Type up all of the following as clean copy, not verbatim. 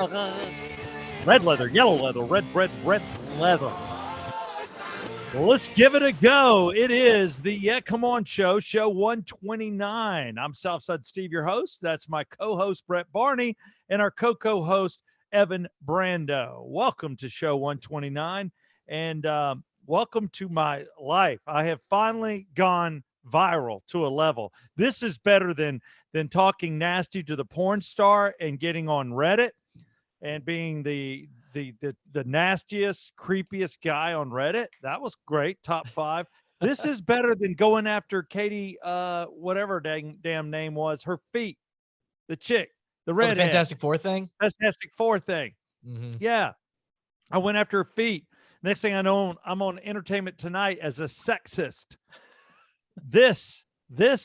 Red leather, yellow leather, red leather. Well, let's give it a go. It is the Yeah Come On Show, show 129. I'm Southside Steve, your host. That's my co-host, Brett Barney, and our co-host, Evan Brando. Welcome to show 129, and welcome to my life. I have finally gone viral to a level. This is better than talking nasty to the porn star and getting on Reddit and being the nastiest, creepiest guy on Reddit. That was great. Top 5. This is better than going after Katie, whatever damn name was, her feet, the chick, the redhead. The Fantastic Four thing? Fantastic Four thing. Mm-hmm. Yeah. I went after her feet. Next thing I know, I'm on Entertainment Tonight as a sexist. This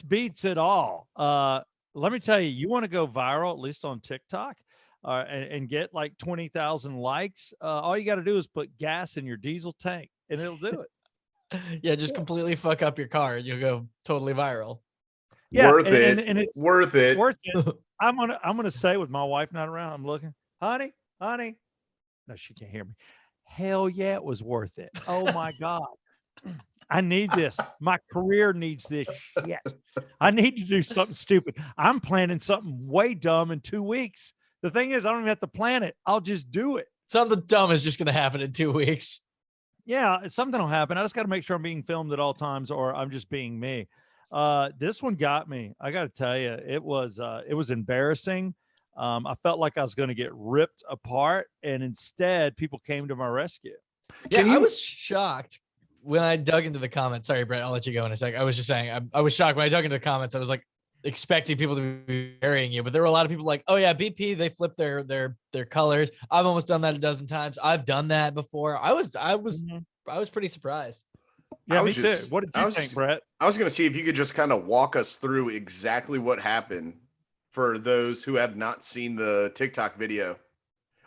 beats it all. Let me tell you, you want to go viral, at least on TikTok, and get like 20,000 likes, all you got to do is put gas in your diesel tank and it'll do it. Yeah, just completely fuck up your car and you'll go totally viral. Yeah, worth it. And it's worth it. I'm gonna say, with my wife not around, I'm looking, honey. No, she can't hear me. Hell yeah, it was worth it. Oh my God. I need this. My career needs this shit. I need to do something stupid. I'm planning something way dumb in 2 weeks. The thing is, I don't even have to plan it. I'll just do it. Something dumb is just going to happen in 2 weeks. Yeah, something will happen. I just got to make sure I'm being filmed at all times, or I'm just being me. This one got me. I got to tell you, it was embarrassing. I felt like I was going to get ripped apart, and instead, people came to my rescue. Yeah, I was shocked when I dug into the comments. Sorry, Brett, I'll let you go in a sec. I was just saying, I was shocked when I dug into the comments. I was like, expecting people to be burying you, but there were a lot of people like, oh yeah, BP, they flip their colors. I've almost done that a dozen times. I've done that before. I was pretty surprised. Yeah, me too. What did you think, Brett? I was going to see if you could just kind of walk us through exactly what happened for those who have not seen the TikTok video,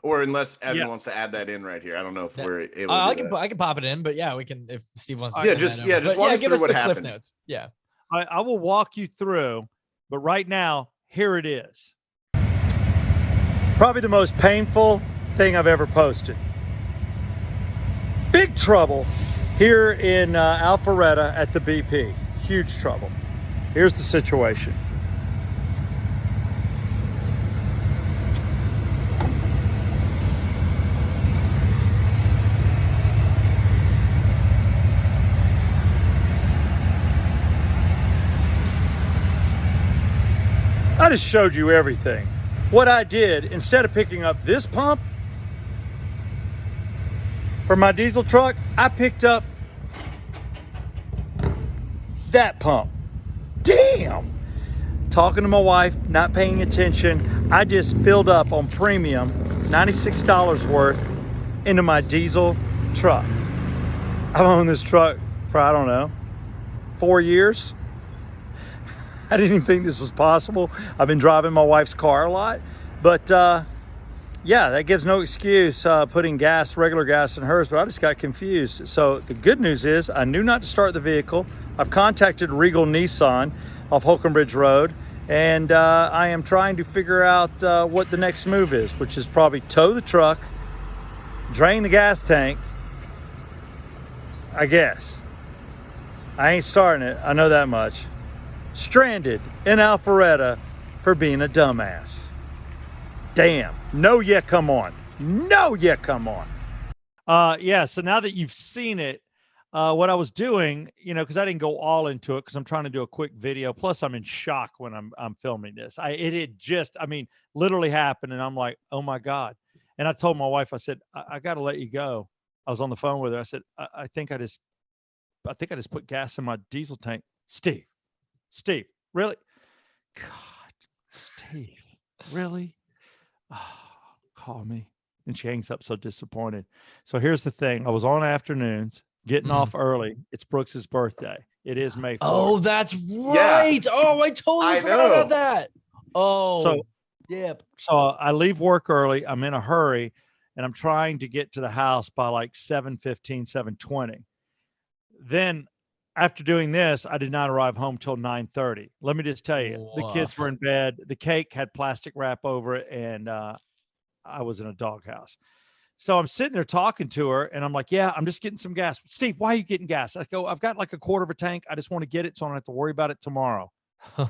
or unless Evan wants to add that in right here. I don't know if we're able to I can pop it in, but yeah, we can, if Steve wants to. Just walk us through what happened. Cliff notes. Yeah. I will walk you through. But right now, here it is. Probably the most painful thing I've ever posted. Big trouble here in Alpharetta at the BP. Huge trouble. Here's the situation. I just showed you everything. What I did, instead of picking up this pump for my diesel truck, I picked up that pump. Damn! Talking to my wife, not paying attention, I just filled up on premium $96 worth into my diesel truck. I've owned this truck for, I don't know, 4 years. I didn't even think this was possible. I've been driving my wife's car a lot, but yeah, that gives no excuse putting regular gas in hers, but I just got confused. So the good news is I knew not to start the vehicle. I've contacted Regal Nissan off Holcomb Bridge Road, and I am trying to figure out what the next move is, which is probably tow the truck, drain the gas tank, I guess. I ain't starting it, I know that much. Stranded in Alpharetta for being a dumbass. Damn. No, yeah, come on. No, yeah, come on. Yeah, so now that you've seen it, what I was doing, because I didn't go all into it because I'm trying to do a quick video. Plus, I'm in shock when I'm filming this. It had just, literally happened, and I'm like, oh my God. And I told my wife, I said, I got to let you go. I was on the phone with her. I said, I think I just put gas in my diesel tank. Steve, really? God, Steve, really? Oh, call me. And she hangs up so disappointed. So here's the thing. I was on afternoons, getting off early. It's Brooks's birthday. It is May 4th. Oh, that's right. Yeah. Oh, I totally forgot about that. Oh, so yep. So I leave work early. I'm in a hurry, and I'm trying to get to the house by like 7:15, 7:20. Then after doing this, I did not arrive home till 9:30. Let me just tell you, the kids were in bed. The cake had plastic wrap over it, and I was in a doghouse. So I'm sitting there talking to her, and I'm like, yeah, I'm just getting some gas. Steve, why are you getting gas? I go, I've got like a quarter of a tank. I just want to get it so I don't have to worry about it tomorrow.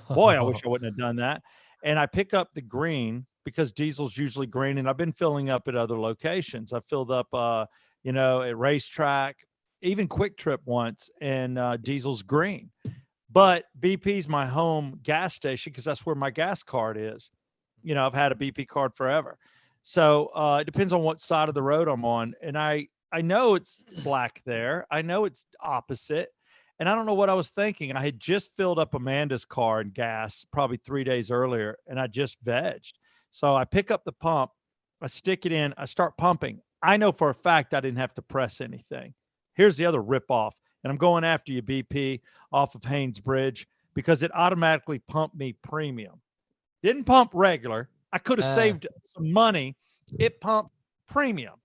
Boy, I wish I wouldn't have done that. And I pick up the green because diesel's usually green, and I've been filling up at other locations. I filled up, at Racetrack, even Quick Trip once, and diesel's green. But BP's my home gas station because that's where my gas card is. I've had a BP card forever. So it depends on what side of the road I'm on. And I know it's black there. I know it's opposite. And I don't know what I was thinking. I had just filled up Amanda's car in gas probably 3 days earlier, and I just vegged. So I pick up the pump, I stick it in, I start pumping. I know for a fact I didn't have to press anything. Here's the other ripoff. And I'm going after you, BP, off of Haynes Bridge, because it automatically pumped me premium. Didn't pump regular. I could have saved some money. It pumped premium.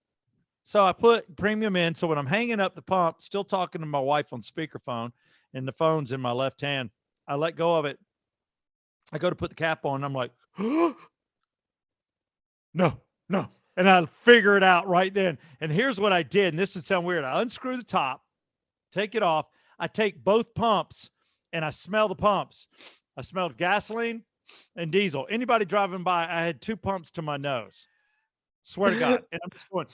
So I put premium in. So when I'm hanging up the pump, still talking to my wife on speakerphone, and the phone's in my left hand, I let go of it. I go to put the cap on, and I'm like, no. And I figure it out right then. And here's what I did. And this would sound weird. I unscrew the top, take it off. I take both pumps, and I smell the pumps. I smelled gasoline and diesel. Anybody driving by, I had 2 pumps to my nose. Swear to God. And I'm just going.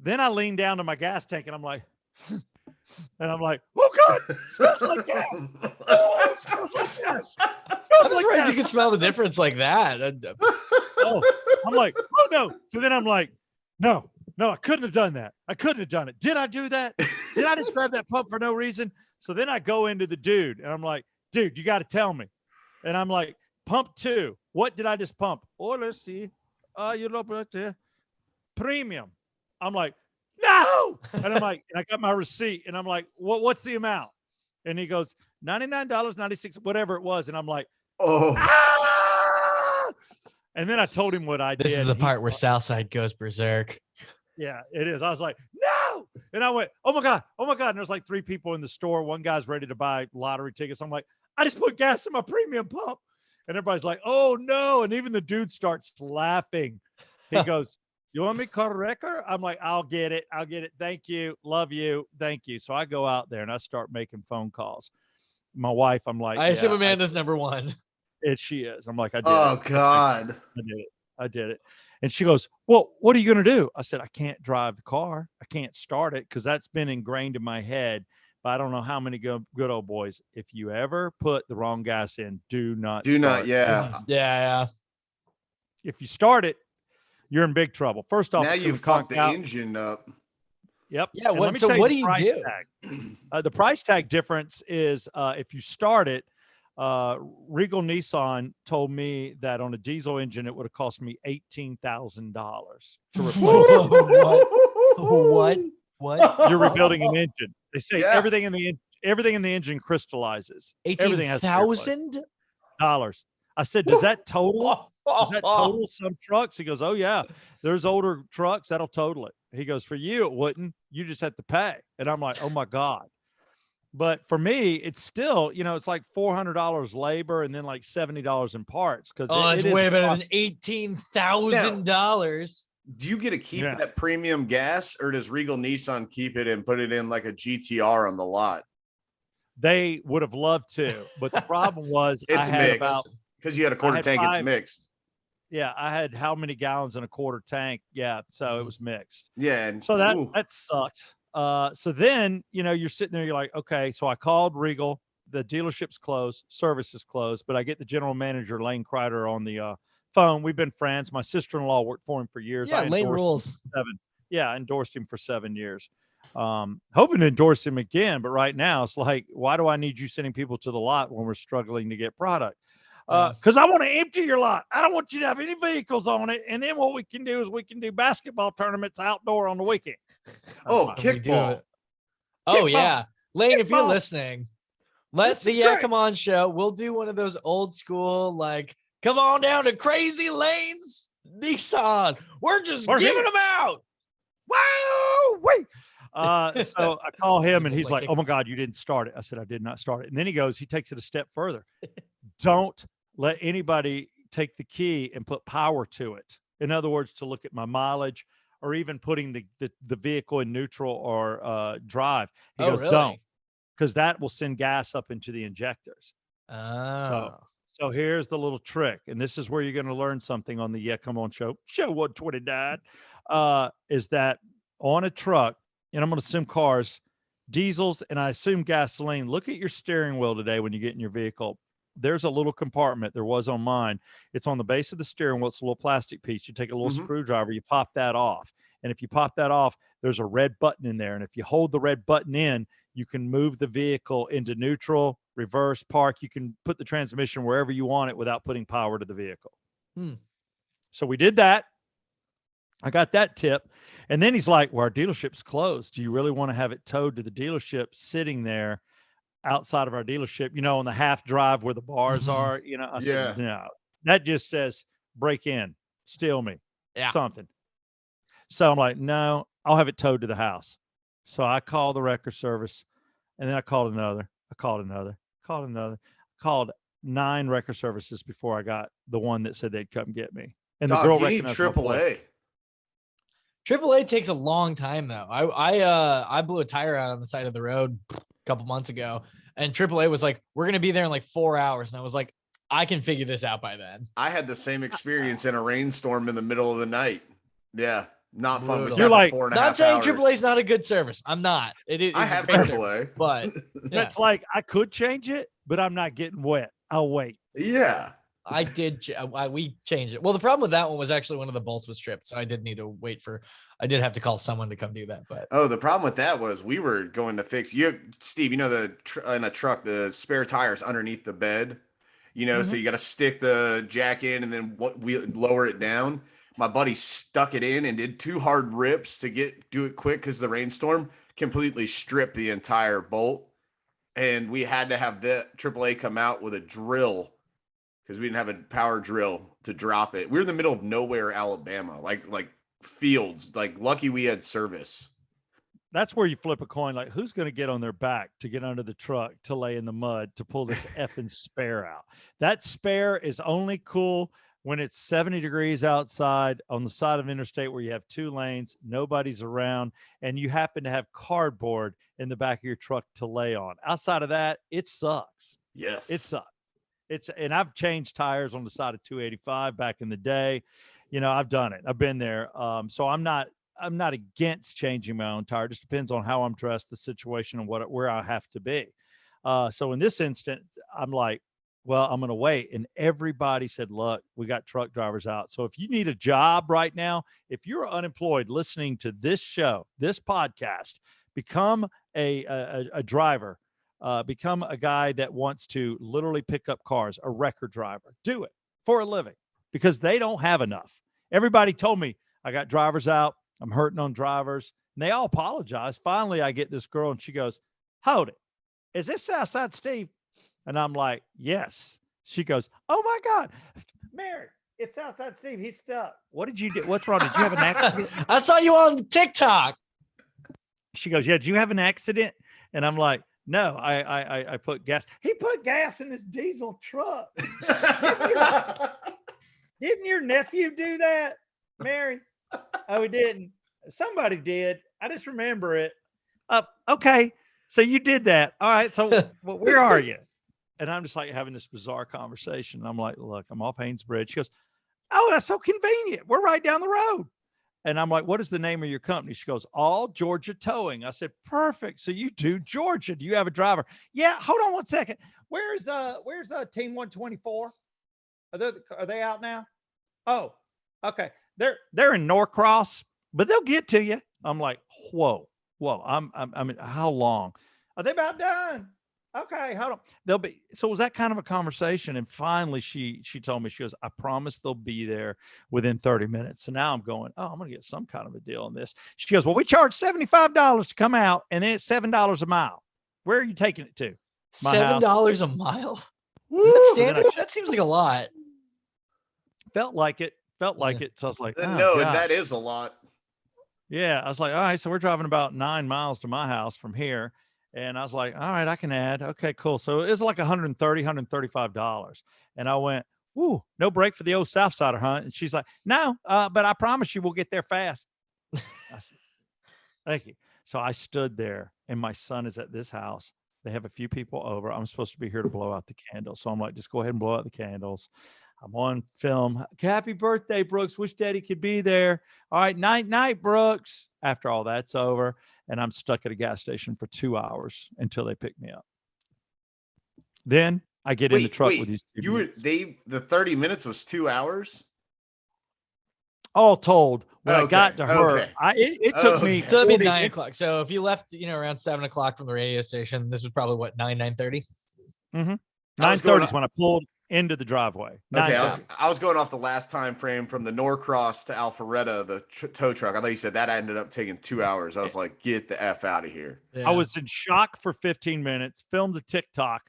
Then I lean down to my gas tank, and I'm like, oh God, it smells like gas. Oh, it smells like gas. I'm surprised you could smell the difference like that. Oh, I'm like, oh no. So then I'm like, no, I couldn't have done that. I couldn't have done it. Did I do that? Did I just grab that pump for no reason? So then I go into the dude, and I'm like, dude, you got to tell me. And I'm like, pump 2. What did I just pump? Oh, let's see. You look right there. Premium. I'm like, no. And I'm like, and I got my receipt, and I'm like, what's the amount? And he goes, $99.96, whatever it was. And I'm like, oh. Ah! And then I told him what I did. This is the part where Southside goes berserk. Yeah, it is. I was like, no. And I went, oh my God. And there's like 3 people in the store. One guy's ready to buy lottery tickets. I'm like, I just put gas in my premium pump. And everybody's like, oh no. And even the dude starts laughing. He goes, you want me to call a wrecker? I'm like, I'll get it. Thank you. Love you. Thank you. So I go out there and I start making phone calls. My wife, I'm like, I assume Amanda's number one. She is. I'm like, I did it. Oh God. I did it. And she goes, well, what are you going to do? I said, I can't drive the car. I can't start it because that's been ingrained in my head. But I don't know how many good old boys. If you ever put the wrong gas in, do not. Yeah. If you start it, you're in big trouble. First off, now you've fucked the engine up. Yep. Yeah. What do you do? The price tag difference is if you start it, Regal Nissan told me that on a diesel engine, it would have cost me $18,000 to replace it. What? You're rebuilding an engine. They say everything in the engine crystallizes. $18,000? I said, does that total? Does that total some trucks? He goes, oh yeah, there's older trucks that'll total it. He goes, for you it wouldn't. You just have to pay. And I'm like, oh my God. But for me, it's still, it's like $400 labor and then like $70 in parts. Because it's way better than $18,000. Do you get to keep that premium gas, or does Regal Nissan keep it and put it in like a GTR on the lot? They would have loved to, but the problem was it's mixed because you had a quarter tank. It's mixed. Yeah, I had how many gallons in a quarter tank? Yeah, so it was mixed. Yeah, and so that sucked. So then you're sitting there, you're like, okay. So I called Regal. The dealership's closed, service is closed, but I get the general manager Lane Kreider on the phone. We've been friends. My sister-in-law worked for him for years. Yeah, Lane rules. I endorsed him for 7 years. Hoping to endorse him again, but right now it's like, why do I need you sending people to the lot when we're struggling to get product? Because I want to empty your lot. I don't want you to have any vehicles on it. And then what we can do is we can do basketball tournaments outdoor on the weekend. Kickball. Oh, yeah. Lane, if you're listening, let the Yeah Come On show. We'll do one of those old school, like, come on down to Crazy Lane's Nissan. We're just giving them out. Wow. Wait. So I call him and he's like, oh my God, you didn't start it. I said, I did not start it. And then he takes it a step further. Don't let anybody take the key and put power to it. In other words, to look at my mileage or even putting the vehicle in neutral or drive. He goes, really? don't, because that will send gas up into the injectors. Oh. So here's the little trick, and this is where you're going to learn something on the Yeah Come On show 129, is that on a truck, and I'm going to assume cars, diesels, and I assume gasoline. Look at your steering wheel today when you get in your vehicle. There's a little compartment. There was on mine. It's on the base of the steering wheel. It's a little plastic piece. You take a little screwdriver, you pop that off. And if you pop that off, there's a red button in there. And if you hold the red button in, you can move the vehicle into neutral, reverse, park. You can put the transmission wherever you want it without putting power to the vehicle. So we did that. I got that tip. And then he's like, well, our dealership's closed. Do you really want to have it towed to the dealership sitting there outside of our dealership, on the half drive where the bars are? I said, no, that just says break in, steal me, something. So I'm like, no, I'll have it towed to the house. So I called the wrecker service, and then I called another. I called 9 wrecker services before I got the one that said they'd come get me. And Dog, the girl you need recognized my voice. AAA takes a long time though. I blew a tire out on the side of the road a couple months ago, and AAA was like, "We're gonna be there in like 4 hours," and I was like, "I can figure this out by then." I had the same experience in a rainstorm in the middle of the night. Yeah, not fun. Brutal. You're like 4.5 not saying hours. AAA is not a good service. I'm not. It is. I have AAA, but It's like I could change it, but I'm not getting wet. I'll wait. Yeah. I did. We changed it. Well, the problem with that one was actually one of the bolts was stripped, so I did need to wait for. I did have to call someone to come do that. But the problem with that was we were going to fix Steve. In a truck, the spare tires underneath the bed. So you got to stick the jack in and then we lower it down. My buddy stuck it in and did 2 hard rips to do it quick because the rainstorm completely stripped the entire bolt, and we had to have the AAA come out with a drill. Because we didn't have a power drill to drop it. We were in the middle of nowhere, Alabama, like fields. Like lucky we had service. That's where you flip a coin. Like, who's going to get on their back to get under the truck to lay in the mud to pull this effing spare out? That spare is only cool when it's 70 degrees outside on the side of interstate where you have 2 lanes, nobody's around, and you happen to have cardboard in the back of your truck to lay on. Outside of that, it sucks. Yes, it sucks. And I've changed tires on the side of 285 back in the day. I've done it. I've been there. So I'm not against changing my own tire. It just depends on how I'm dressed, the situation, and where I have to be. So in this instance, I'm like, well, I'm going to wait. And everybody said, look, we got truck drivers out. So if you need a job right now, if you're unemployed listening to this show, this podcast, become a driver. Become a guy that wants to literally pick up cars, a record driver. Do it for a living because they don't have enough. Everybody told me I got drivers out. I'm hurting on drivers. And they all apologize. Finally, I get this girl and she goes, hold it. Is this Southside Steve? And I'm like, yes. She goes, oh my God, Mary, it's Southside Steve. He's stuck. What did you do? What's wrong? Did you have an accident? I saw you on TikTok. She goes, yeah, did you have an accident? And I'm like, no, I put gas. He put gas in his diesel truck. Didn't your nephew do that, Mary? Oh, he didn't. Somebody did. I just remember it. Okay. So you did that. All right. So where are you? And I'm just like having this bizarre conversation. I'm like, look, I'm off Haynes Bridge. She goes, oh, that's so convenient. We're right down the road. And I'm like, what is the name of your company? She goes, All Georgia Towing. I said, perfect. So you do Georgia. Do you have a driver? Yeah. Hold on one second. Where's team 124? Are they out now? Oh, okay. They're in Norcross, but they'll get to you. I'm like, whoa. I mean, how long? Are they about done? Okay, hold on. So it was that kind of a conversation. And finally she told me, she goes, I promise they'll be there within 30 minutes. So now I'm going, I'm going to get some kind of a deal on this. She goes, well, we charge $75 to come out and then it's $7 a mile. Where are you taking it to? My $7 a mile? Is that standard? That seems like a lot. Felt like it. So I was like, no, and that is a lot. Yeah. I was like, all right, so we're driving about 9 miles to my house from here. And I was like, all right, I can add. Okay, cool. So it was like $135. And I went, Woo, no break for the old Southsider, huh? And she's like, no, but I promise you we'll get there fast. I said, thank you. So I stood there, and my son is at this house. They have a few people over. I'm supposed to be here to blow out the candles. So I'm like, just go ahead and blow out the candles. I'm on film. Happy birthday, Brooks. Wish Daddy could be there. All right, night, Brooks. After all that's over, and I'm stuck at a gas station for 2 hours until they pick me up. Then I get in the truck with these two. The 30 minutes was 2 hours? All told, when I got to her, it took me. So it'd be 9 o'clock. So if you left, around 7 o'clock from the radio station, this was probably what, 9:30? Mm-hmm. 9:30 is when I pulled into the driveway. Okay, I was going off the last time frame from the Norcross to Alpharetta, the tow truck. I thought you said that ended up taking 2 hours. I was like, get the F out of here. Yeah. I was in shock for 15 minutes, filmed a TikTok,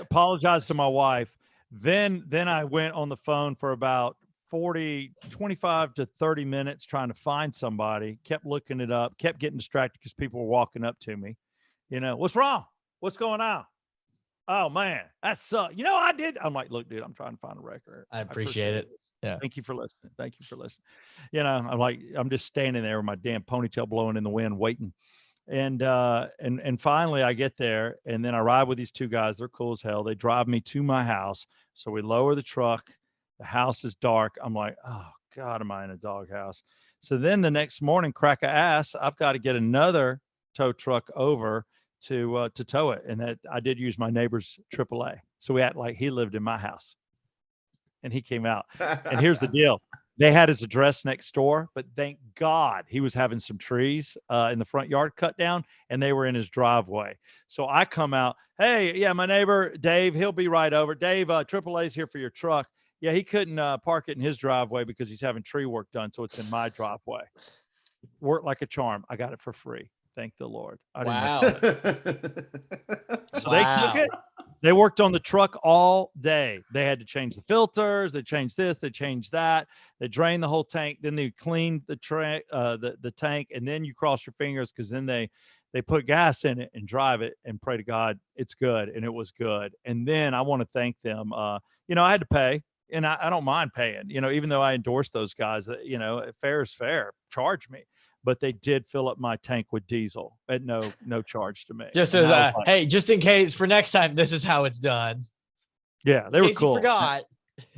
apologized to my wife. Then I went on the phone for about 25 to 30 minutes trying to find somebody, kept looking it up, kept getting distracted because people were walking up to me. What's wrong? What's going on? Oh man, that sucks. I did. I'm like, look, dude, I'm trying to find a record. I appreciate it. Yeah. Thank you for listening. I'm just standing there with my damn ponytail blowing in the wind, waiting. And finally I get there, and then I ride with these two guys. They're cool as hell. They drive me to my house. So we lower the truck. The house is dark. I'm like, oh God, am I in a doghouse? So then the next morning, crack of ass, I've got to get another tow truck over to tow it. And that I did use my neighbor's AAA. So we act like he lived in my house, and he came out. And here's the deal. They had his address next door, but thank God he was having some trees in the front yard cut down, and they were in his driveway. So I come out, hey, yeah, my neighbor, Dave, he'll be right over. Dave, AAA's here for your truck. Yeah, he couldn't park it in his driveway because he's having tree work done, so it's in my driveway. Worked like a charm. I got it for free. Thank the Lord. Wow. So they took it. They worked on the truck all day. They had to change the filters. They changed this. They changed that. They drained the whole tank. Then they cleaned the tank, and then you cross your fingers because then they put gas in it and drive it and pray to God it's good, and it was good. And then I want to thank them. I had to pay. And I don't mind paying, even though I endorse those guys, fair is fair, charge me. But they did fill up my tank with diesel at no charge to me. Just as hey, just in case for next time, this is how it's done. Yeah, they were cool. You forgot.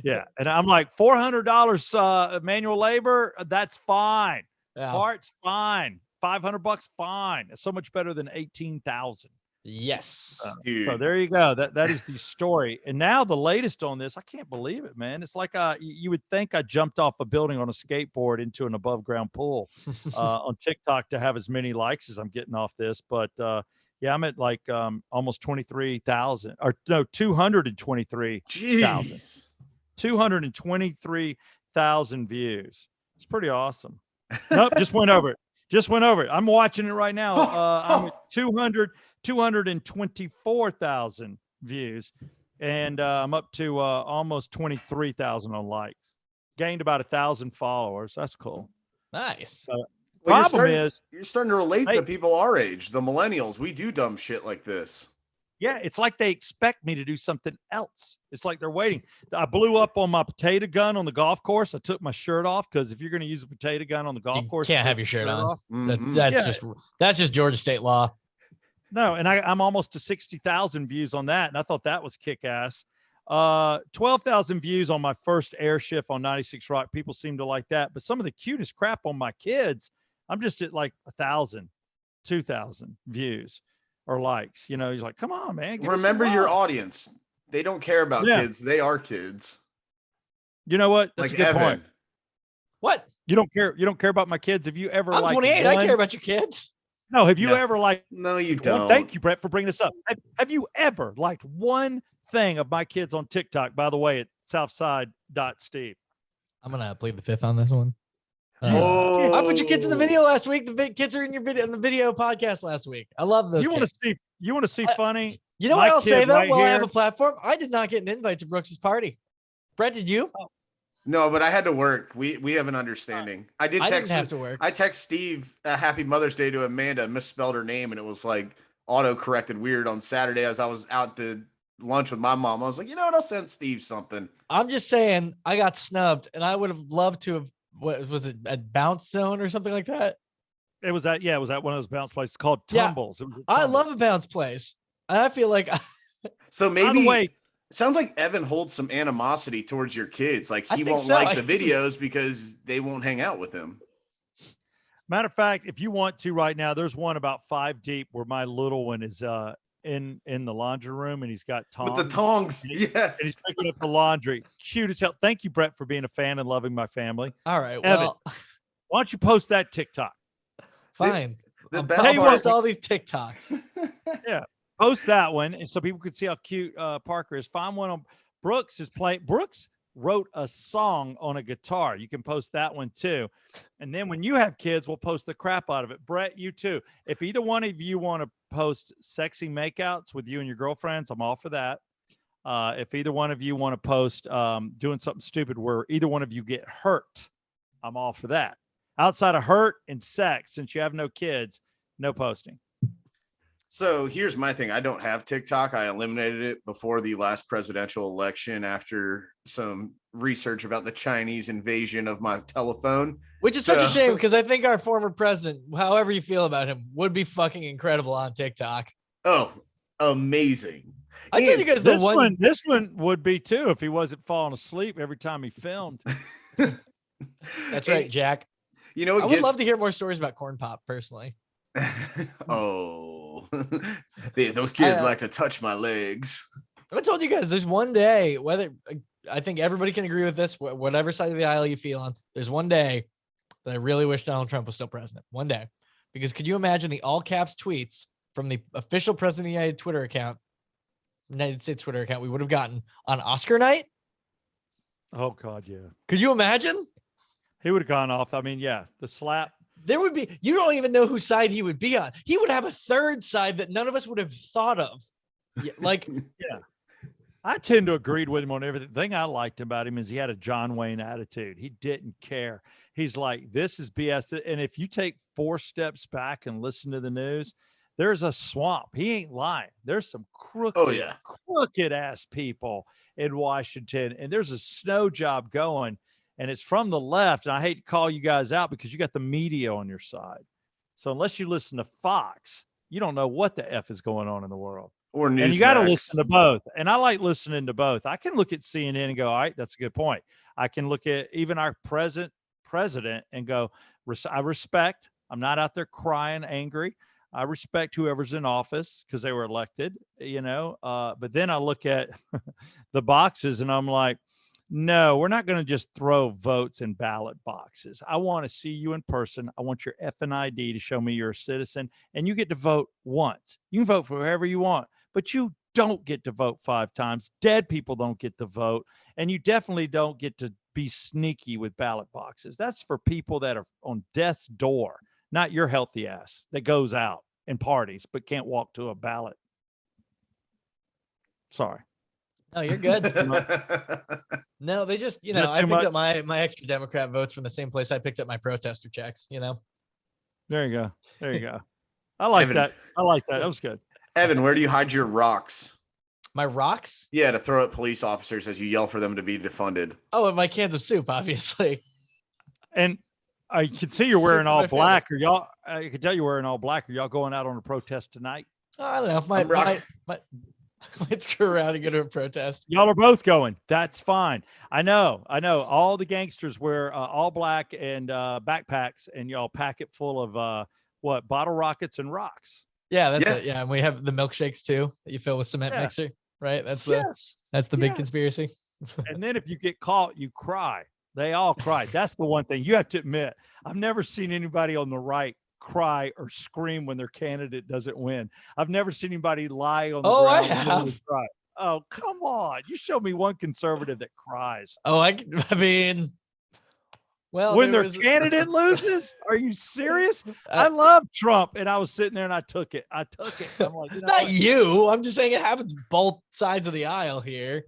Yeah, and I'm like $400 manual labor, that's fine. Yeah. Parts fine. $500 fine. It's so much better than 18,000. Yes. So there you go. That is the story. And now the latest on this, I can't believe it, man. It's like you would think I jumped off a building on a skateboard into an above ground pool on TikTok to have as many likes as I'm getting off this. But yeah, I'm at like almost 23,000 or no, 223,000. 223,000 views. It's pretty awesome. Nope, just went over it. I'm watching it right now. I'm at 224,000 views, and I'm up to almost 23,000 on likes. Gained about 1,000 followers. That's cool. Nice. So problem is you're starting to relate to people our age, the millennials. We do dumb shit like this. Yeah, it's like they expect me to do something else. It's like they're waiting. I blew up on my potato gun on the golf course. I took my shirt off because if you're going to use a potato gun on the golf course, you can't have your shirt on. Mm-hmm. That's just Georgia state law. No, and I'm almost to 60,000 views on that, and I thought that was kick-ass. 12,000 views on my first air shift on 96 Rock. People seem to like that, but some of the cutest crap on my kids, I'm just at like 1,000, 2,000 views. Or likes, he's like, come on, man. Remember your audience. They don't care about kids. They are kids. You know what? That's like a good point. What? You don't care about my kids? Have you ever I'm 28. I care about your kids. No, have you ever No, you don't. Thank you, Brett, for bringing this up. Have you ever liked one thing of my kids on TikTok, by the way, at Southside Steve? I'm gonna plead the fifth on this one. I put your kids in the video last week. The big kids are in your video in the video podcast last week. I love those. You want to see funny? You know what I'll say though? Right I have a platform. I did not get an invite to Brooks's party. Brett, did you? No, but I had to work. We have an understanding. I didn't have to work. I text Steve Happy Mother's Day to Amanda, misspelled her name, and it was like auto corrected weird on Saturday as I was out to lunch with my mom. I was like, you know what? I'll send Steve something. I'm just saying, I got snubbed, and I would have loved to have. What was it? A bounce zone or something like that? It was at one of those bounce places called Tumbles. Yeah, It was I love a bounce place. I feel like. So maybe. By the way, it sounds like Evan holds some animosity towards your kids. Like he won't so. like the videos because they won't hang out with him. Matter of fact, if you want to right now, there's one about 5 deep where my little one is in the laundry room, and he's got tongs. With the tongs, yes. And he's picking up the laundry. Cute as hell. Thank you, Brett, for being a fan and loving my family. All right, Evan, well, why don't you post that TikTok? Fine. The best I'll post all these TikToks. Yeah, post that one, and so people could see how cute Parker is. Find one on Brooks is playing. Brooks wrote a song on a guitar. You can post that one too. And then when you have kids, we'll post the crap out of it. Brett, you too. If either one of you want to post sexy makeouts with you and your girlfriends, I'm all for that. If either one of you want to post doing something stupid where either one of you get hurt, I'm all for that. Outside of hurt and sex, since you have no kids, no posting. So here's my thing. I don't have TikTok. I eliminated it before the last presidential election after some research about the Chinese invasion of my telephone. Which is such a shame because I think our former president, however you feel about him, would be fucking incredible on TikTok. Oh, amazing. I told you guys this one would be too if he wasn't falling asleep every time he filmed. That's right, Jack. You know, I would love to hear more stories about Corn Pop personally. Oh, those kids like to touch my legs. I told you guys there's one day, whether I think everybody can agree with this, whatever side of the aisle you feel on, there's one day that I really wish Donald Trump was still president. One day. Because could you imagine the all caps tweets from the official president of the United States Twitter account we would have gotten on Oscar night? Oh, God, yeah. Could you imagine? He would have gone off. I mean, yeah, the slap. There would be, you don't even know whose side he would be on. He would have a third side that none of us would have thought of. Like, yeah. I tend to agree with him on everything. The thing I liked about him is he had a John Wayne attitude. He didn't care. He's like, this is BS. And if you take 4 steps back and listen to the news, there's a swamp. He ain't lying. There's some crooked ass people in Washington, and there's a snow job going, and it's from the left. And I hate to call you guys out because you got the media on your side. So unless you listen to Fox, you don't know what the F is going on in the world. Or Newsmax. And you got to listen to both. And I like listening to both. I can look at CNN and go, all right, that's a good point. I can look at even our president and go, I respect. I'm not out there crying, angry. I respect whoever's in office because they were elected, but then I look at the boxes and I'm like, no, we're not going to just throw votes in ballot boxes. I want to see you in person. I want your effing ID to show me you're a citizen, and you get to vote once. You can vote for whoever you want, but you don't get to vote 5 times. Dead people don't get to vote, and you definitely don't get to be sneaky with ballot boxes. That's for people that are on death's door, not your healthy ass that goes out and parties but can't walk to a ballot. Sorry. No, you're good. No, they just, I picked up my extra Democrat votes from the same place I picked up my protester checks, There you go. I like Evan, that. That was good. Evan, where do you hide your rocks? My rocks? Yeah, to throw at police officers as you yell for them to be defunded. Oh, in my cans of soup, obviously. And I can see you're wearing all black. I can tell you're wearing all black. Are y'all going out on a protest tonight? I don't know. Let's go around and go to a protest. Y'all are both going. That's fine. I know. All the gangsters wear all black and backpacks, and y'all pack it full of bottle rockets and rocks. Yeah, that's it. Yeah, and we have the milkshakes too that you fill with cement mixer, right? That's the big conspiracy. And then if you get caught, you cry. They all cry. That's the one thing you have to admit. I've never seen anybody on the right cry or scream when their candidate doesn't win. I've never seen anybody lie on the ground. I have. Cry. Oh, come on. You show me one conservative that cries. Oh, I mean, well, when their candidate loses? Are you serious? I love Trump, and I was sitting there and I took it. I'm like, not you. I'm just saying it happens both sides of the aisle here.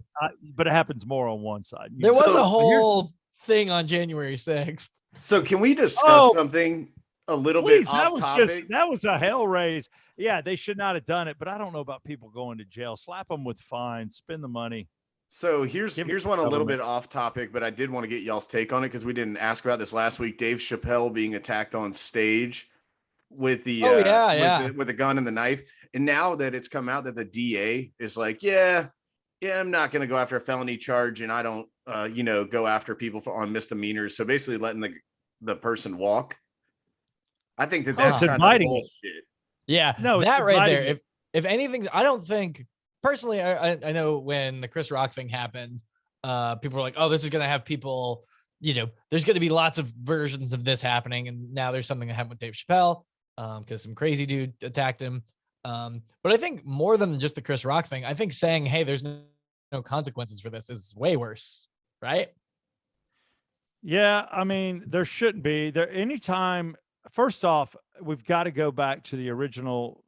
But it happens more on one side. There was a whole thing on January 6th. So can we discuss something a little bit that off was topic. that was a hell raise. Yeah, they should not have done it, but I don't know about people going to jail. Slap them with fines, spend the money. So here's one a little government. bit off topic, but I did want to get y'all's take on it because we didn't ask about this last week. Dave Chappelle being attacked on stage with the with the gun and the knife, and now that it's come out that the DA is like, yeah, I'm not going to go after a felony charge, and I don't go after people on misdemeanors. So basically, letting the person walk. I think that's kind of bullshit. Yeah, no, that right there. If anything, I don't think personally. I know when the Chris Rock thing happened, people were like, "Oh, this is going to have people." There's going to be lots of versions of this happening, and now there's something that happened with Dave Chappelle because some crazy dude attacked him. But I think more than just the Chris Rock thing, I think saying, "Hey, there's no consequences for this" is way worse, right? Yeah, I mean, there shouldn't be. There anytime. First off, we've got to go back to the original,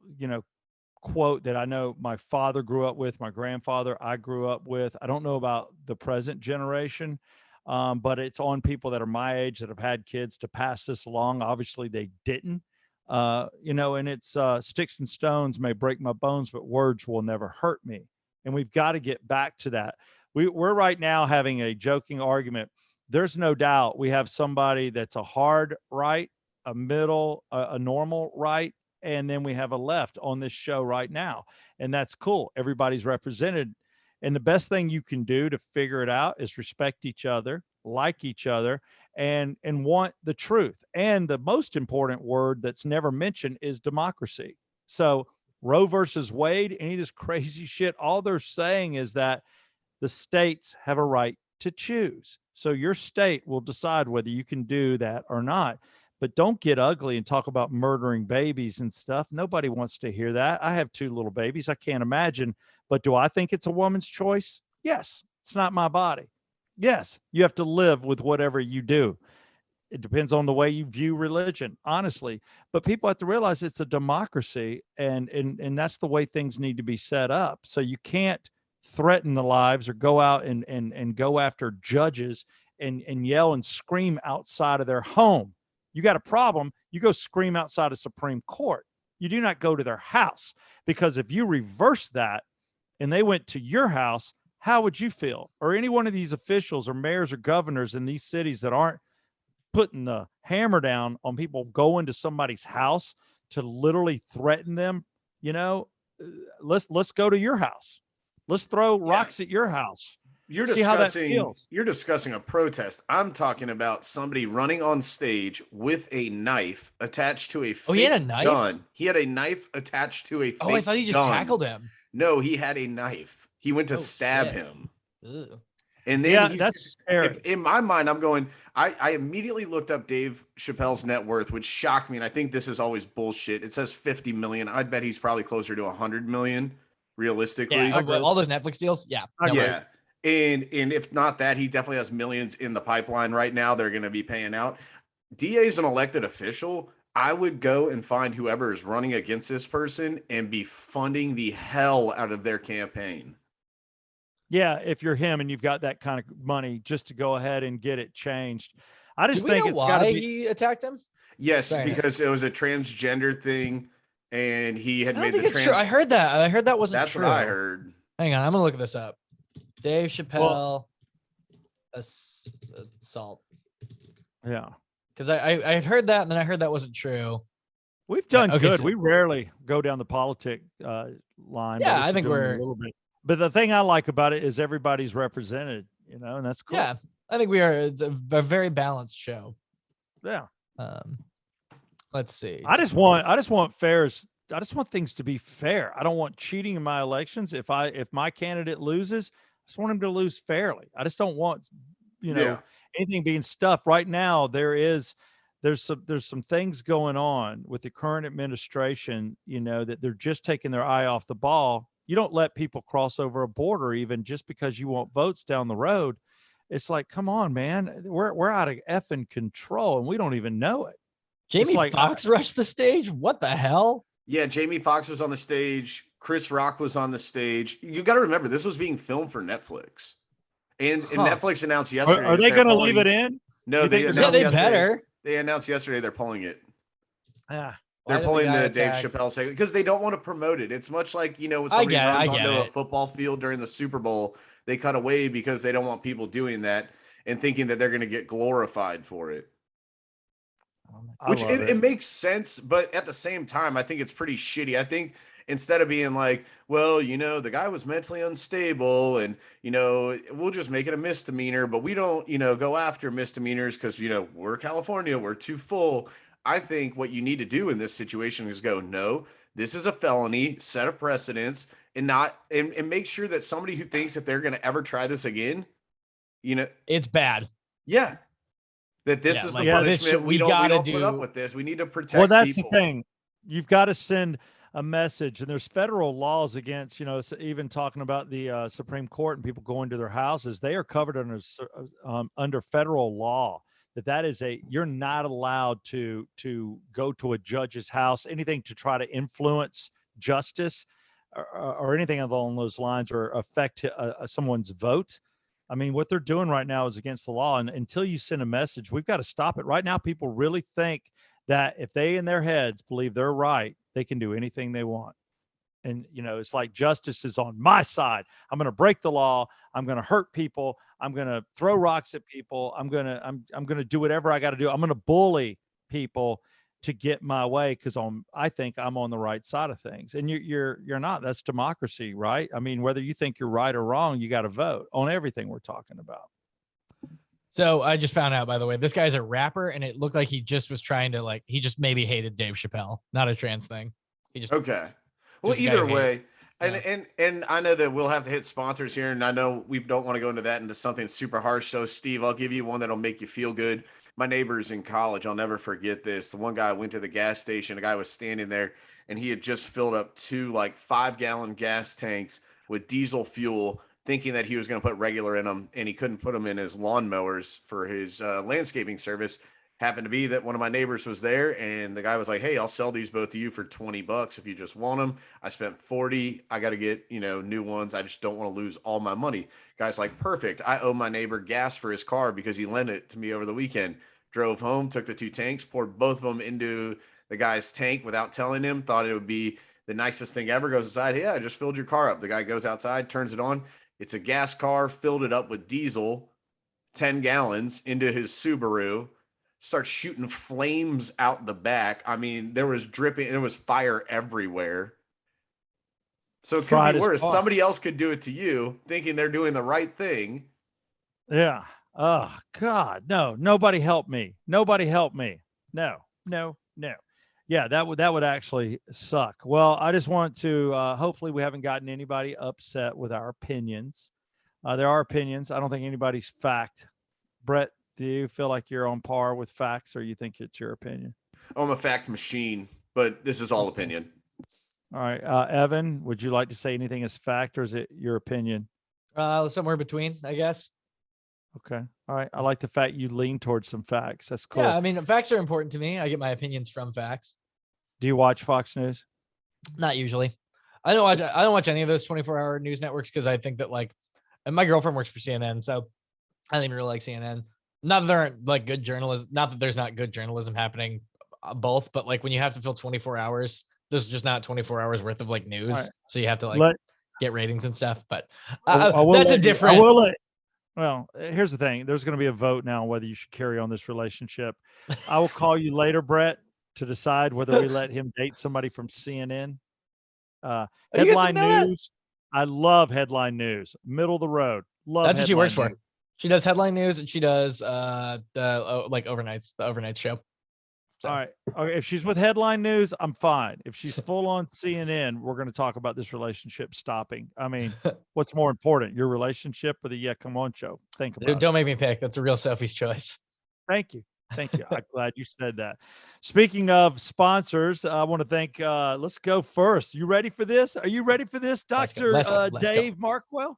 quote that I know my father grew up with, my grandfather I grew up with. I don't know about the present generation, but it's on people that are my age that have had kids to pass this along. Obviously, they didn't, and it's sticks and stones may break my bones, but words will never hurt me. And we've got to get back to that. We're right now having a joking argument. There's no doubt we have somebody that's a hard right, a middle, a normal right, and then we have a left on this show right now. And that's cool. Everybody's represented. And the best thing you can do to figure it out is respect each other, like each other, and want the truth. And the most important word that's never mentioned is democracy. So Roe versus Wade, any of this crazy shit, all they're saying is that the states have a right to choose. So your state will decide whether you can do that or not. But don't get ugly and talk about murdering babies and stuff. Nobody wants to hear that. I have 2 little babies. I can't imagine. But do I think it's a woman's choice? Yes. It's not my body. Yes. You have to live with whatever you do. It depends on the way you view religion, honestly. But people have to realize it's a democracy, and that's the way things need to be set up. So you can't threaten the lives or go out and go after judges and yell and scream outside of their home. You got a problem, you go scream outside a Supreme Court. You do not go to their house, because if you reverse that and they went to your house, how would you feel? Or any one of these officials or mayors or governors in these cities that aren't putting the hammer down on people going to somebody's house to literally threaten them, let's go to your house. Let's throw rocks at your house. You're discussing a protest. I'm talking about somebody running on stage with a knife attached to a fake he had a knife gun. He had a knife attached to a fake gun. I thought he just tackled him. No, he had a knife. He went to stab him. Ew. And then that's scary. In my mind, I'm going, I immediately looked up Dave Chappelle's net worth, which shocked me. And I think this is always bullshit. It says 50 million. I'd bet he's probably closer to 100 million realistically. Yeah, all those Netflix deals. Yeah. Yeah. And if not that, he definitely has millions in the pipeline right now. They're going to be paying out. DA is an elected official. I would go and find whoever is running against this person and be funding the hell out of their campaign. Yeah, if you're him and you've got that kind of money, just to go ahead and get it changed. I just think it's got to be. He attacked him? Yes, because it was a transgender thing, and he had made the true. I heard that. I heard that wasn't true. That's what I heard. Hang on, I'm gonna look this up. Dave Chappelle assault. Yeah. Because I had heard that, and then I heard that wasn't true. We've done good. We rarely go down the politic line. Yeah, I think we're a little bit. But the thing I like about it is everybody's represented, and that's cool. Yeah, I think we are. It's a very balanced show. Yeah. Let's see. I just want fairs. I just want things to be fair. I don't want cheating in my elections. If my candidate loses, I just want him to lose fairly. I just don't want, anything being stuffed. Right now, there's some things going on with the current administration, that they're just taking their eye off the ball. You don't let people cross over a border even just because you want votes down the road. It's like, come on, man, we're out of effing control and we don't even know it. Jamie Foxx rushed the stage. What the hell? Yeah, Jamie Foxx was on the stage. Chris Rock was on the stage. You got to remember, this was being filmed for Netflix. And Netflix announced yesterday. Are they going to leave it in? No, they better. They announced yesterday they're pulling it. Yeah. They're Why did pulling guy the Dave attack? Chappelle segment because they don't want to promote it. It's much like, when I somebody get it. runs I get onto a it. football field during the Super Bowl, they cut away because they don't want people doing that and thinking that they're going to get glorified for it. I Which love it makes sense, but at the same time, I think it's pretty shitty. I think instead of being like, well, the guy was mentally unstable and, we'll just make it a misdemeanor, but we don't, go after misdemeanors because, we're California, we're too full. I think what you need to do in this situation is go, no, this is a felony, set a precedence, and make sure that somebody who thinks if they're going to ever try this again, It's bad. yeah, that this is the punishment. We don't put up with this. We need to protect Well, that's people. the thing. You've got to send a message, and there's federal laws against, even talking about the Supreme Court and people going to their houses. They are covered under federal law. That is you're not allowed to go to a judge's house, anything to try to influence justice or anything along those lines or affect someone's vote. I mean, what they're doing right now is against the law. And until you send a message, we've got to stop it. Right now, people really think that if they in their heads believe they're right, they can do anything they want. And, it's like justice is on my side. I'm going to break the law. I'm going to hurt people. I'm going to throw rocks at people. I'm going to do whatever I got to do. I'm going to bully people to get my way because I think I'm on the right side of things. And you're not. That's democracy, right? I mean, whether you think you're right or wrong, you got to vote on everything we're talking about. So I just found out, by the way, this guy's a rapper, and it looked like he just was trying to he just maybe hated Dave Chappelle, not a trans thing. He just okay. Well, either way, and I know that we'll have to hit sponsors here, and I know we don't want to go into something super harsh. So, Steve, I'll give you one that'll make you feel good. My neighbors in college, I'll never forget this. The one guy went to the gas station, a guy was standing there, and he had just filled up 2 5-gallon gas tanks with diesel fuel, thinking that he was going to put regular in them, and he couldn't put them in his lawnmowers for his landscaping service. Happened to be that one of my neighbors was there, and the guy was like, hey, I'll sell these both to you for $20 if you just want them. I spent 40. I got to get, new ones. I just don't want to lose all my money. Guy's like, perfect. I owe my neighbor gas for his car because he lent it to me over the weekend. Drove home, took the 2 tanks, poured both of them into the guy's tank without telling him, thought it would be the nicest thing ever. Goes inside, yeah, I just filled your car up. The guy goes outside, turns it on. It's a gas car, filled it up with diesel, 10 gallons into his Subaru. Starts shooting flames out the back. I mean, there was dripping, there was fire everywhere. So it could be worse. Somebody else could do it to you, thinking they're doing the right thing. Yeah. Oh God, no! Nobody help me. Nobody help me. No. Yeah, that would actually suck. Well, I just want to. Hopefully, we haven't gotten anybody upset with our opinions. There are opinions. I don't think anybody's fact. Brett, do you feel like you're on par with facts, or you think it's your opinion? I'm a fact machine, but this is all opinion. All right, Evan, would you like to say anything as fact, or is it your opinion? Somewhere between, I guess. Okay. All right. I like the fact you lean towards some facts. That's cool. Yeah, I mean, facts are important to me. I get my opinions from facts. Do you watch Fox News? Not usually. I don't watch any of those 24-hour news networks because I think that and my girlfriend works for CNN, so I don't even really like CNN. Not that there aren't good journalism, not that there's not good journalism happening, both, but when you have to fill 24 hours, there's just not 24 hours worth of news. Right. So you have to get ratings and stuff. But that's a different. Well, here's the thing. There's going to be a vote now whether you should carry on this relationship. I will call you later, Brett, to decide whether we let him date somebody from CNN. Headline news. I love headline news. Middle of the road. Love. That's what she works for. She does headline news and she does the overnights show. So. All right. Okay. If she's with headline news, I'm fine. If she's full on CNN, we're going to talk about this relationship stopping. I mean, what's more important, your relationship or the Yeah Come On show? Think about it. Don't make me pick. That's a real Sophie's choice. Thank you. I'm glad you said that. Speaking of sponsors, I want to thank, let's go first. You ready for this? Are you ready for this, Dr. Dave Markwell?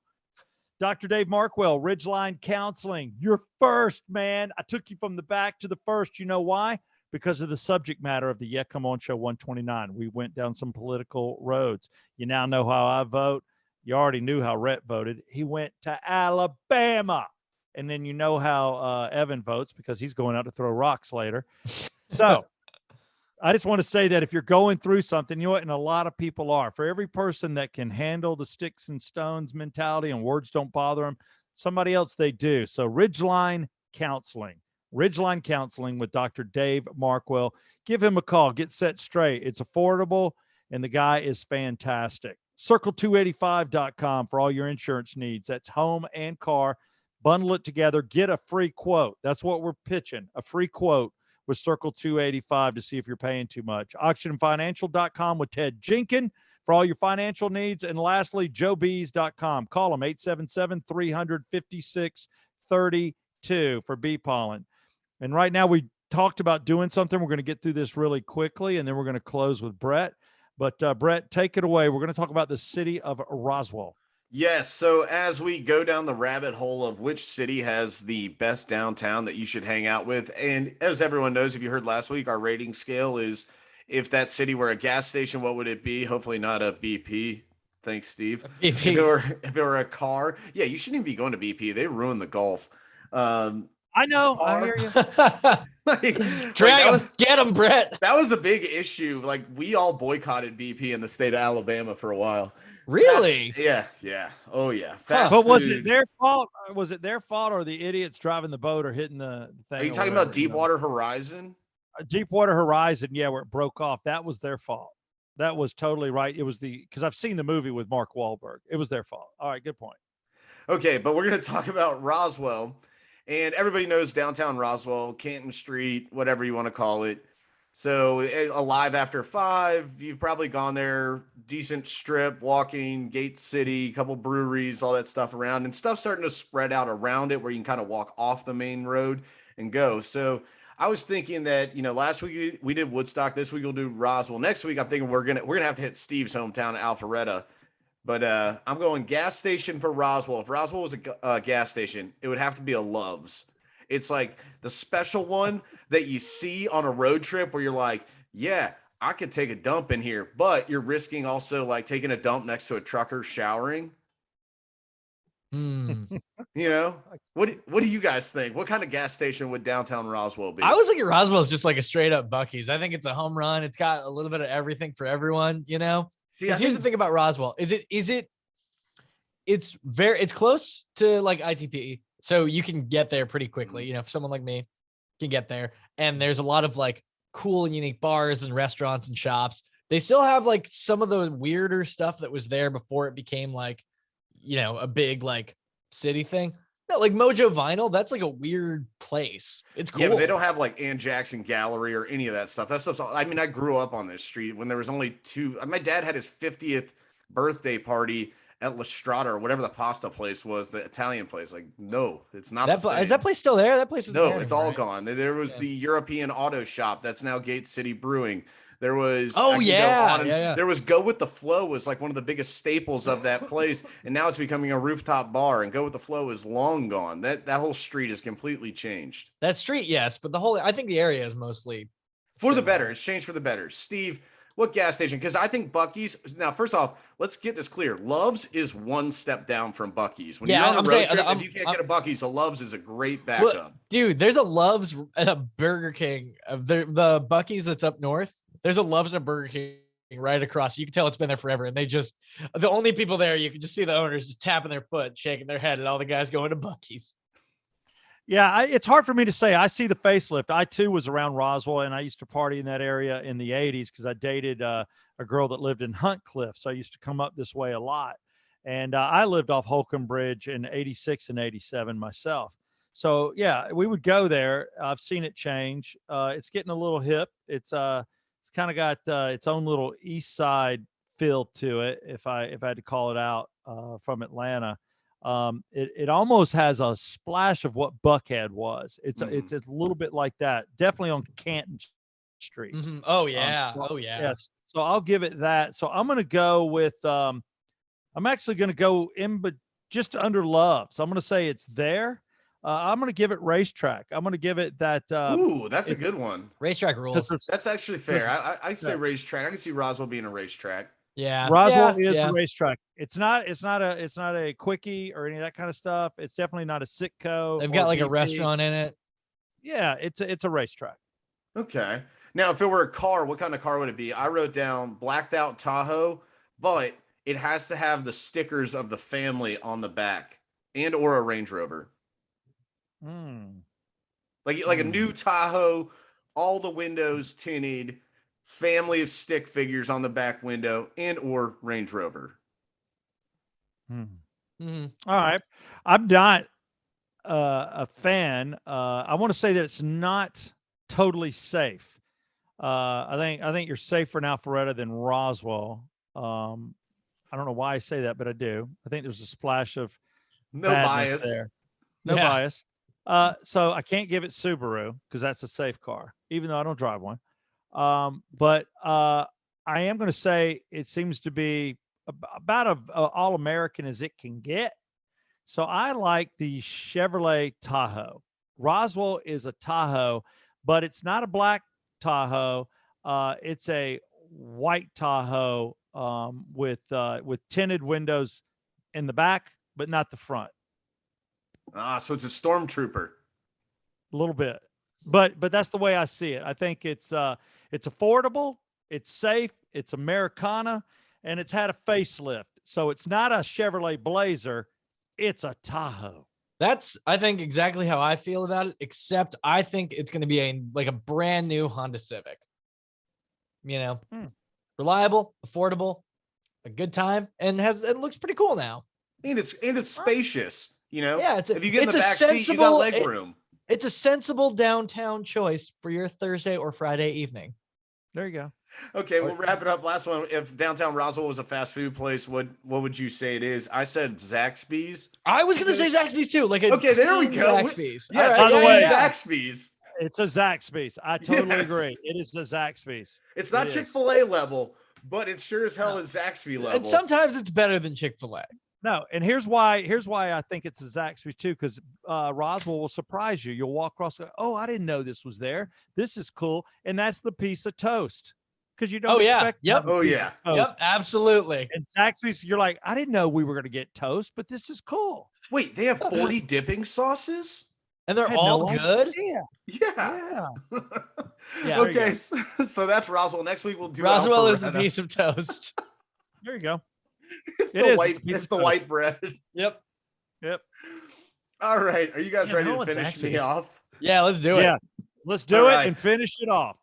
Dr. Dave Markwell, Ridgeline Counseling. You're first, man. I took you from the back to the first. You know why? Because of the subject matter of the Yeah Come On Show 129. We went down some political roads. You now know how I vote. You already knew how Rhett voted. He went to Alabama. And then you know how Evan votes because he's going out to throw rocks later. So I just want to say that if you're going through something, you know what, and a lot of people are, for every person that can handle the sticks and stones mentality and words don't bother them, somebody else they do. So Ridgeline Counseling with Dr. Dave Markwell. Give him a call, get set straight. It's affordable and the guy is fantastic. Circle285.com for all your insurance needs. That's home and car. Bundle it together, get a free quote. That's what we're pitching, a free quote with Circle 285 to see if you're paying too much. Auctionfinancial.com with Ted Jenkin for all your financial needs. And lastly, joebees.com. Call them 877-356-32 for bee pollen. And right now we talked about doing something. We're going to get through this really quickly, and then we're going to close with Brett. But Brett, take it away. We're going to talk about the city of Roswell. Yes. So as we go down the rabbit hole of which city has the best downtown that you should hang out with, and as everyone knows, if you heard last week, our rating scale is if that city were a gas station, what would it be? Hopefully not a BP. Thanks, Steve. BP. If it were a car, yeah, you shouldn't even be going to BP. They ruined the golf. I know. I hear you. Drag him. Get him, Brett. That was a big issue. Like, we all boycotted BP in the state of Alabama for a while. Really? Yeah. Oh, yeah. But was it their fault? Was it their fault, or the idiots driving the boat or hitting the thing? Are you talking about Deepwater Horizon? Deepwater Horizon, yeah, where it broke off. That was their fault. That was totally right. It was because I've seen the movie with Mark Wahlberg. It was their fault. All right, good point. Okay, but we're going to talk about Roswell. And everybody knows downtown Roswell, Canton Street, whatever you want to call it. So Alive After 5, you've probably gone there, decent strip, walking, Gate City, couple breweries, all that stuff around, and stuff starting to spread out around it where you can kind of walk off the main road and go. So I was thinking that, last week we did Woodstock. This week we'll do Roswell. Next week I'm thinking we're gonna have to hit Steve's hometown, Alpharetta. But I'm going gas station for Roswell. If Roswell was a gas station, it would have to be a Love's. It's like the special one that you see on a road trip where you're like, yeah, I could take a dump in here, but you're risking also like taking a dump next to a trucker showering. What do you guys think? What kind of gas station would downtown Roswell be? I was thinking Roswell is just like a straight up Buc-ee's. I think it's a home run. It's got a little bit of everything for everyone, See, here's the thing about Roswell. It's close to like ITP. So you can get there pretty quickly. If someone like me can get there, and there's a lot of like cool and unique bars and restaurants and shops. They still have like some of the weirder stuff that was there before it became like, a big like city thing. No, like Mojo Vinyl, that's like a weird place. It's cool. Yeah, but they don't have like Ann Jackson Gallery or any of that stuff. That stuff's I grew up on this street when there was only two. My dad had his 50th birthday party at La Strada or whatever the pasta place was, the Italian place. Like, no, it's not the same. Is that place still there? That place is no, it's all gone. There was the European Auto Shop that's now Gate City Brewing. There was there was Go With The Flow was like one of the biggest staples of that place, and now it's becoming a rooftop bar. And Go With The Flow is long gone. That whole street has completely changed. That street, yes, but I think the area is mostly for the better. It's changed for the better. Steve, what gas station? Because I think Buc-ee's. Now, first off, let's get this clear. Love's is one step down from Buc-ee's. When you're on a road trip, if you can't get a Buc-ee's, a Love's is a great backup. Well, dude, there's a Love's and a Burger King. The Buc-ee's that's up north. There's a Love's and a Burger King right across. You can tell it's been there forever. And the only people there, you can just see the owners just tapping their foot, shaking their head, and all the guys going to Buc-ee's. Yeah, it's hard for me to say. I see the facelift. I too was around Roswell, and I used to party in that area in the 80s because I dated a girl that lived in Hunt Cliff. So I used to come up this way a lot. And I lived off Holcomb Bridge in 86 and 87 myself. So yeah, we would go there. I've seen it change. It's getting a little hip. It's kind of got its own little East Side feel to it. If I had to call it out from Atlanta. It almost has a splash of what Buckhead was. It's a little bit like that. Definitely on Canton Street. Mm-hmm. Oh yeah. Yes. So I'll give it that. So I'm going to go with, I'm actually going to go but just under Love. So I'm going to say it's there. I'm going to give it Racetrack. I'm going to give it that. Ooh, that's a good one. Racetrack rules. That's actually fair. I say Racetrack. I can see Roswell being a racetrack. Yeah, Roswell is a racetrack. It's not a quickie or any of that kind of stuff. It's definitely not a Sitco. They've got like a restaurant in it. Yeah, it's a racetrack. Okay. Now, if it were a car, what kind of car would it be? I wrote down blacked out Tahoe, but it has to have the stickers of the family on the back and or a Range Rover. Like a new Tahoe, all the windows tinted, family of stick figures on the back window and or Range Rover. All right. I'm not a fan. I want to say that it's not totally safe. I think you're safer in Alpharetta than Roswell. I don't know why I say that, but I do. I think there's a splash of No badness bias there. No bias. So I can't give it Subaru because that's a safe car, even though I don't drive one. But I am going to say it seems to be about all American as it can get. So I like the Chevrolet Tahoe. Roswell is a Tahoe, but it's not a black Tahoe. It's a white Tahoe with tinted windows in the back, but not the front. So it's a stormtrooper. A little bit, but that's the way I see it. I think it's affordable, it's safe, it's Americana, and it's had a facelift. So it's not a Chevrolet Blazer, it's a Tahoe. That's, I think, exactly how I feel about it, except I think it's going to be a brand new Honda Civic. Reliable, affordable, a good time, and it looks pretty cool now. And it's spacious, Yeah, if you get in the back seat, you got leg room. It's a sensible downtown choice for your Thursday or Friday evening. There you go. Okay, we'll wrap it up. Last one. If downtown Roswell was a fast food place, what would you say it is? I said Zaxby's. I was going to say Zaxby's too. Okay, there we go. Zaxby's. Yes, by the way, Zaxby's. It's a Zaxby's. I totally agree. It is a Zaxby's. It's not Chick-fil-A level, but it sure as hell is Zaxby level. And sometimes it's better than Chick-fil-A. No, and here's why I think it's a Zaxby too, because Roswell will surprise you. You'll walk across, oh, I didn't know this was there. This is cool. And that's the piece of toast. Because you don't expect Yep, absolutely. And Zaxby's, you're like, I didn't know we were gonna get toast, but this is cool. Wait, they have 40 dipping sauces? And they're all good? Yeah. Yeah. Okay, so that's Roswell. Next week we'll do Roswell is the Alpharetta. piece of toast. There you go. It's the white bread. Yep. All right. Are you guys ready to finish me off? Yeah, let's do it. Yeah. Let's do it and finish it off.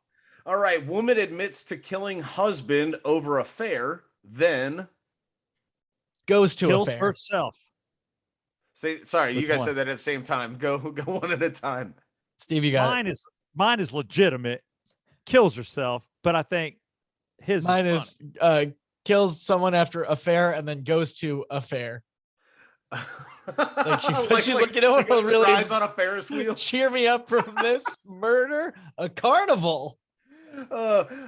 All right. Woman admits to killing husband over affair, then goes to kills affair. herself. Sorry, you guys said that at the same time. Go one at a time. Steve, you got it. Mine is legitimate. Kills herself, but I think mine is kills someone after affair and then goes to affair. She's looking over really rides on a Ferris wheel. Cheer me up from this murder, a carnival.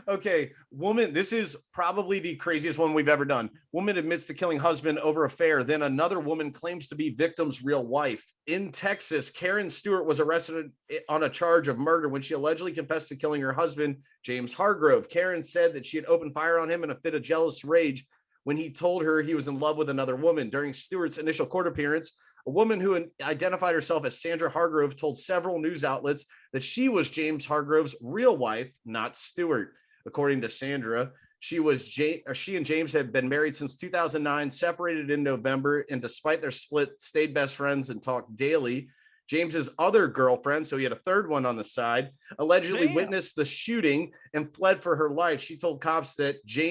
Okay, woman, this is probably the craziest one we've ever done. Woman admits to killing husband over affair. Then another woman claims to be victim's real wife. In Texas, Karen Stewart was arrested on a charge of murder when she allegedly confessed to killing her husband, James Hargrove. Karen said that she had opened fire on him in a fit of jealous rage when he told her he was in love with another woman. During Stewart's initial court appearance, a woman who identified herself as Sandra Hargrove told several news outlets that she was James Hargrove's real wife, not Stewart. According to Sandra, she and James had been married since 2009, separated in November, and despite their split, stayed best friends and talked daily. James's other girlfriend, so he had a third one on the side, allegedly witnessed the shooting and fled for her life. She told cops that she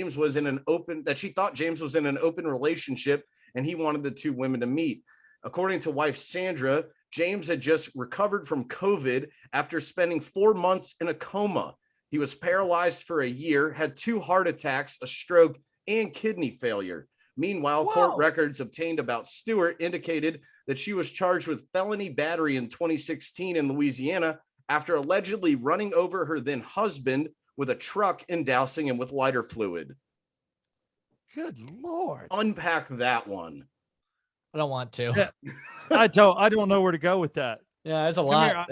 thought James was in an open relationship and he wanted the two women to meet. According to wife Sandra, James had just recovered from COVID after spending 4 months in a coma. He was paralyzed for a year, had 2 heart attacks, a stroke, and kidney failure. Meanwhile, court records obtained about Stewart indicated that she was charged with felony battery in 2016 in Louisiana after allegedly running over her then husband with a truck and dousing him with lighter fluid. Good Lord. Unpack that one. I don't want to. Yeah. I don't know where to go with that. Yeah, there's a lot.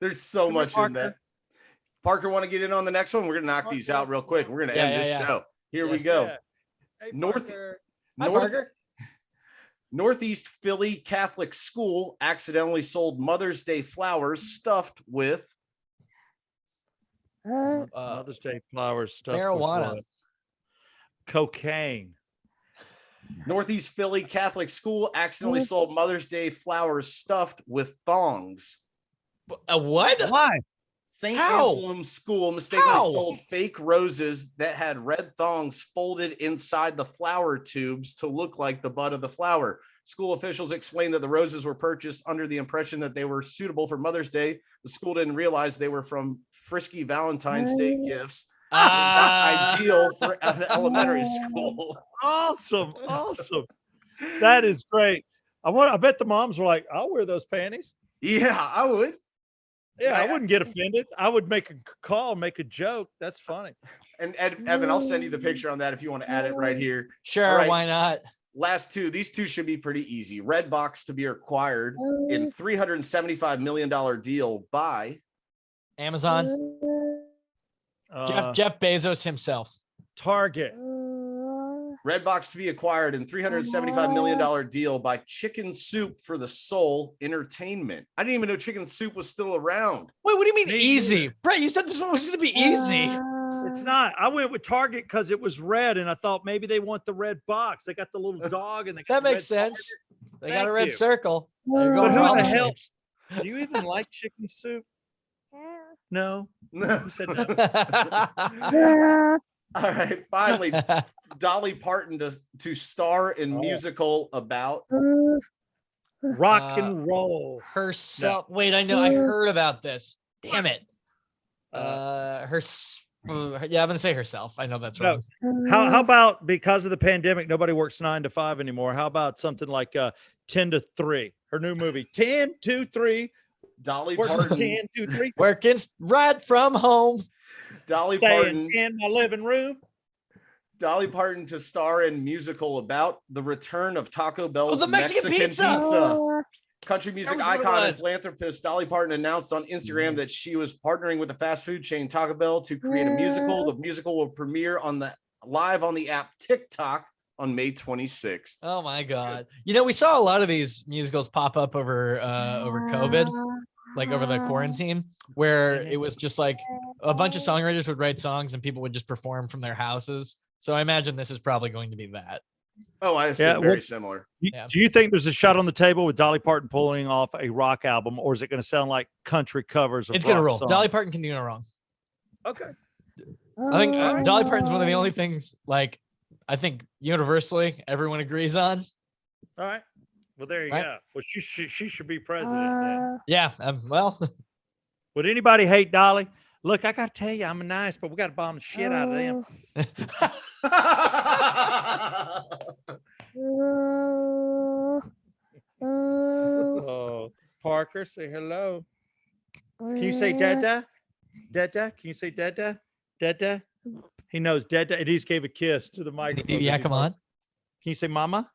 There's so much in that. Parker, want to get in on the next one? We're gonna knock these out real quick. We're gonna end this show. Here we go. Yeah. Hey, Parker. Northeast Philly Catholic school accidentally sold Mother's Day flowers stuffed with Mother's Day flowers stuffed marijuana. with cocaine. Northeast Philly Catholic school accidentally sold Mother's Day flowers stuffed with thongs. What? Why? St. How? Anselm School mistakenly How? sold fake roses that had red thongs folded inside the flower tubes to look like the bud of the flower. School officials explained that the roses were purchased under the impression that they were suitable for Mother's Day. The school didn't realize they were from frisky Valentine's Day gifts. Not ideal for an elementary school. Awesome. That is great. I bet the moms were like, I'll wear those panties. Yeah, I would. Yeah, I wouldn't get offended. I would make a call, make a joke. That's funny. And Evan, I'll send you the picture on that if you want to add it right here. Sure, right. why not? Last two. These two should be pretty easy. Redbox to be acquired in $375 million deal by Amazon. Jeff Bezos himself. Target. Redbox to be acquired in $375 million deal by Chicken Soup for the Soul Entertainment. I didn't even know Chicken Soup was still around. Wait, what do you mean easy? Brett, you said this one was going to be easy. It's not. I went with Target because it was red, and I thought maybe they want the red box. They got the little dog, and they got That the makes red sense. Target. They got a Thank red you. circle. There you go. But who Problem the hell? shapes. Do you even like chicken soup? No. No. Who said no? All right. Finally, Dolly Parton to star in musical about Rock and roll. Herself. No. Wait, I know. I heard about this. Damn it. Yeah, I'm gonna say herself. I know that's wrong. How about, because of the pandemic, nobody works 9 to 5 anymore? How about something like 10 to 3? Her new movie, 10 to 3. Dolly Parton. 10 to 3. Working right from home. Dolly Parton in my living room. Dolly Parton to star in musical about the return of Taco Bell's the Mexican pizza. Country music icon and philanthropist Dolly Parton announced on Instagram that she was partnering with the fast food chain Taco Bell to create a musical. The musical will premiere live on the app TikTok on May 26th. Oh my God. You know, we saw a lot of these musicals pop up over COVID, like over the quarantine, where it was just like a bunch of songwriters would write songs and people would just perform from their houses. So I imagine this is probably going to be that. Oh, I see. Very similar. Do you think there's a shot on the table with Dolly Parton pulling off a rock album, or is it going to sound like country covers of It's going to roll. songs? Dolly Parton can do no wrong. Okay. I think Dolly Parton's one of the only things, like, I think universally everyone agrees on. All right. Well, there you go. Well, she should be president then. Yeah. Well. Would anybody hate Dolly? Look, I got to tell you, I'm nice, but we got to bomb the shit out of them. Oh, Parker, say hello. Can you say Dada? Dada? Can you say Dada? Dada? He knows Dada. And he just gave a kiss to the microphone. Yeah, come on. Can you say Mama?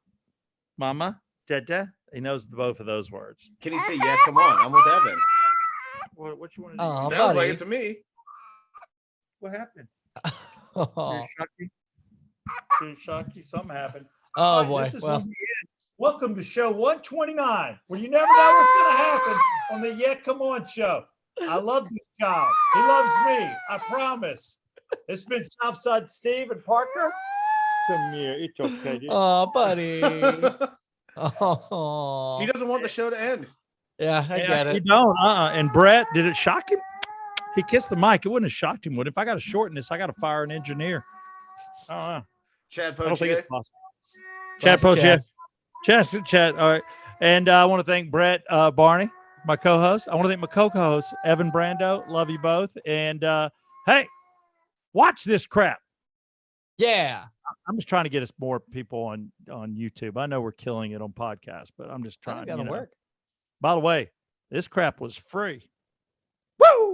Mama? Dada? He knows both of those words. Can you say, yeah, come on? I'm with Evan. What you want to do? Oh, Sounds like it to me. What happened? Oh, Did it shock you? Something happened. oh boy. Well, welcome to show 129, where you never know what's going to happen on the Yeah Come On show. I love this child. He loves me. I promise. It's been Southside Steve and Parker. Come here. It's okay. Dude. Oh, buddy. Oh. He doesn't want the show to end. Yeah, I get it. You don't. And Brett, did it shock him? He kissed the mic. It wouldn't have shocked him. Would if I got to shorten this, I got to fire an engineer. I don't know. Chad I don't think Potier. it's possible. Chad Potier. Chad. All right. And I want to thank Brett Barney, my co-host. I want to thank my co-host, Evan Brando. Love you both. And hey, watch this crap. Yeah. I'm just trying to get us more people on YouTube. I know we're killing it on podcasts, but I'm just trying. That'll work. By the way, this crap was free. Woo!